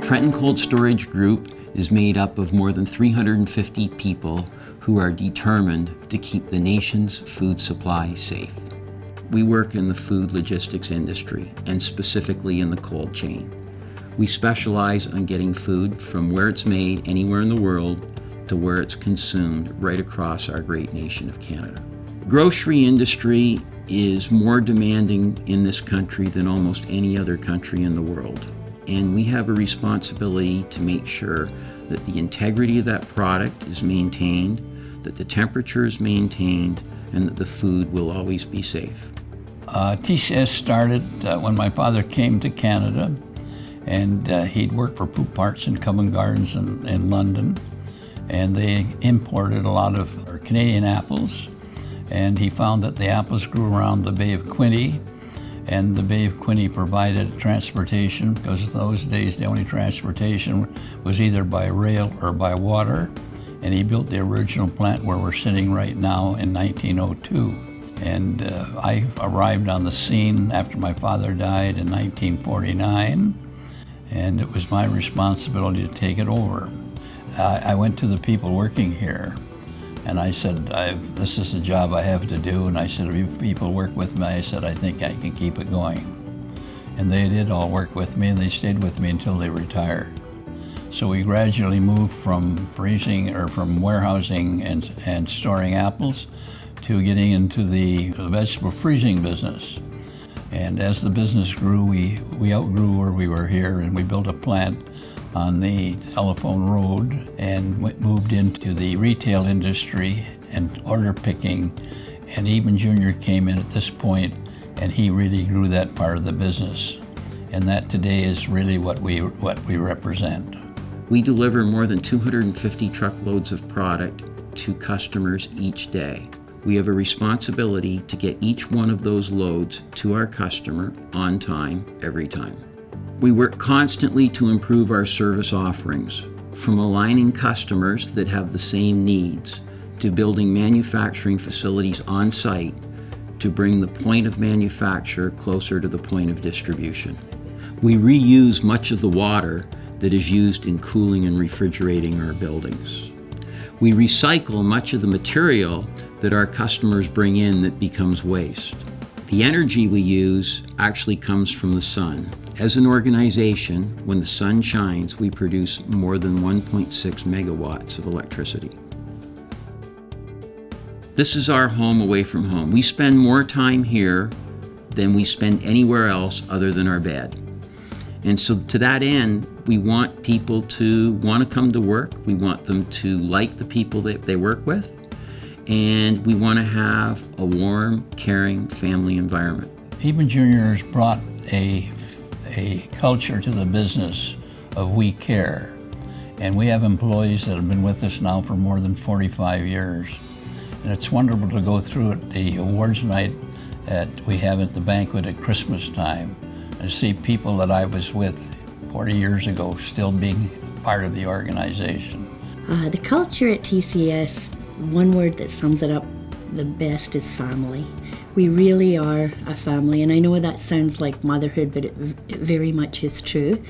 Trenton Cold Storage Group is made up of more than 350 people who are determined to keep the nation's food supply safe. We work in the food logistics industry, and specifically in the cold chain. We specialize on getting food from where it's made anywhere in the world to where it's consumed right across our great nation of Canada. Grocery industry is more demanding in this country than almost any other country in the world. And we have a responsibility to make sure that the integrity of that product is maintained, that the temperature is maintained, and that the food will always be safe. TCS started when my father came to Canada, and he'd worked for Poop Parts and Covent Gardens in London, and they imported a lot of Canadian apples, and he found that the apples grew around the Bay of Quinte, and the Bay of Quinte provided transportation, because in those days the only transportation was either by rail or by water, and he built the original plant where we're sitting right now in 1902. And I arrived on the scene after my father died in 1949, and it was my responsibility to take it over. I went to the people working here, and I said, this is a job I have to do, and I said, if you people work with me, I said, I think I can keep it going. And they did all work with me, and they stayed with me until they retired. So we gradually moved from freezing, or from warehousing and storing apples, to getting into the vegetable freezing business. And as the business grew, we outgrew where we were here, and we built a plant on the telephone road and moved into the retail industry and order picking. And Eben Jr. came in at this point, and he really grew that part of the business. And that today is really what we represent. We deliver more than 250 truckloads of product to customers each day. We have a responsibility to get each one of those loads to our customer on time, every time. We work constantly to improve our service offerings, from aligning customers that have the same needs, to building manufacturing facilities on site to bring the point of manufacture closer to the point of distribution. We reuse much of the water that is used in cooling and refrigerating our buildings. We recycle much of the material that our customers bring in that becomes waste. The energy we use actually comes from the sun. As an organization, when the sun shines, we produce more than 1.6 megawatts of electricity. This is our home away from home. We spend more time here than we spend anywhere else other than our bed. And so to that end, we want people to want to come to work. We want them to like the people that they work with. And we want to have a warm, caring family environment. Eben Jr. has brought a culture to the business of we care. And we have employees that have been with us now for more than 45 years. And it's wonderful to go through at the awards night that we have at the banquet at Christmas time and see people that I was with 40 years ago still being part of the organization. The culture at TCS, one word that sums it up the best is family. We really are a family, and I know that sounds like motherhood, but it very much is true.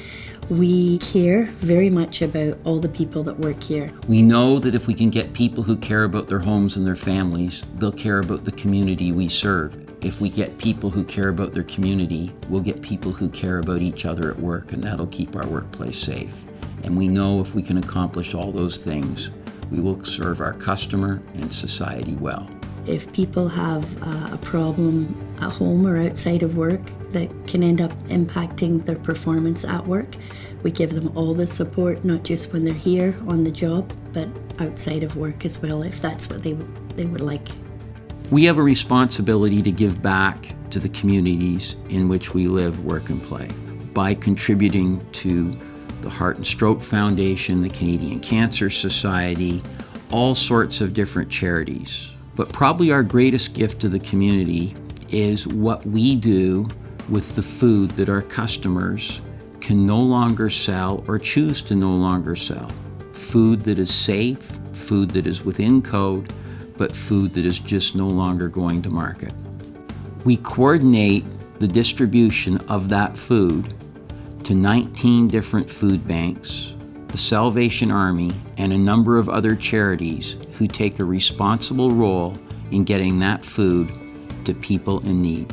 We care very much about all the people that work here. We know that if we can get people who care about their homes and their families, they'll care about the community we serve. If we get people who care about their community, we'll get people who care about each other at work, and that'll keep our workplace safe. And we know if we can accomplish all those things, we will serve our customer and society well. If people have a problem at home or outside of work that can end up impacting their performance at work, we give them all the support, not just when they're here on the job, but outside of work as well, if that's what they would like. We have a responsibility to give back to the communities in which we live, work, and play by contributing to the Heart and Stroke Foundation, the Canadian Cancer Society, all sorts of different charities. But probably our greatest gift to the community is what we do with the food that our customers can no longer sell or choose to no longer sell. Food that is safe, food that is within code, but food that is just no longer going to market. We coordinate the distribution of that food to 19 different food banks, the Salvation Army, and a number of other charities who take a responsible role in getting that food to people in need.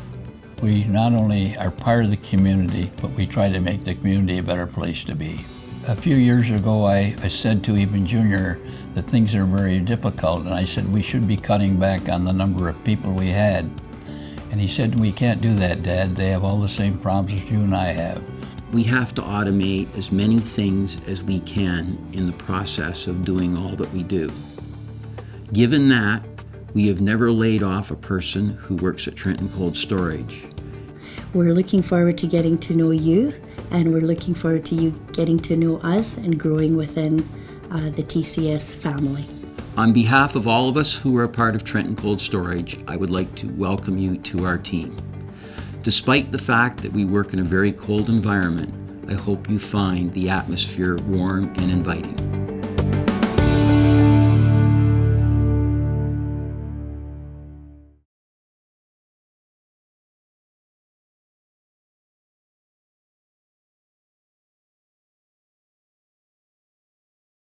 We not only are part of the community, but we try to make the community a better place to be. A few years ago, I said to Eben Jr. that things are very difficult, and I said we should be cutting back on the number of people we had. And he said, "We can't do that, Dad. They have all the same problems as you and I have." We have to automate as many things as we can in the process of doing all that we do. Given that, we have never laid off a person who works at Trenton Cold Storage. We're looking forward to getting to know you, and we're looking forward to you getting to know us and growing within the TCS family. On behalf of all of us who are a part of Trenton Cold Storage, I would like to welcome you to our team. Despite the fact that we work in a very cold environment, I hope you find the atmosphere warm and inviting.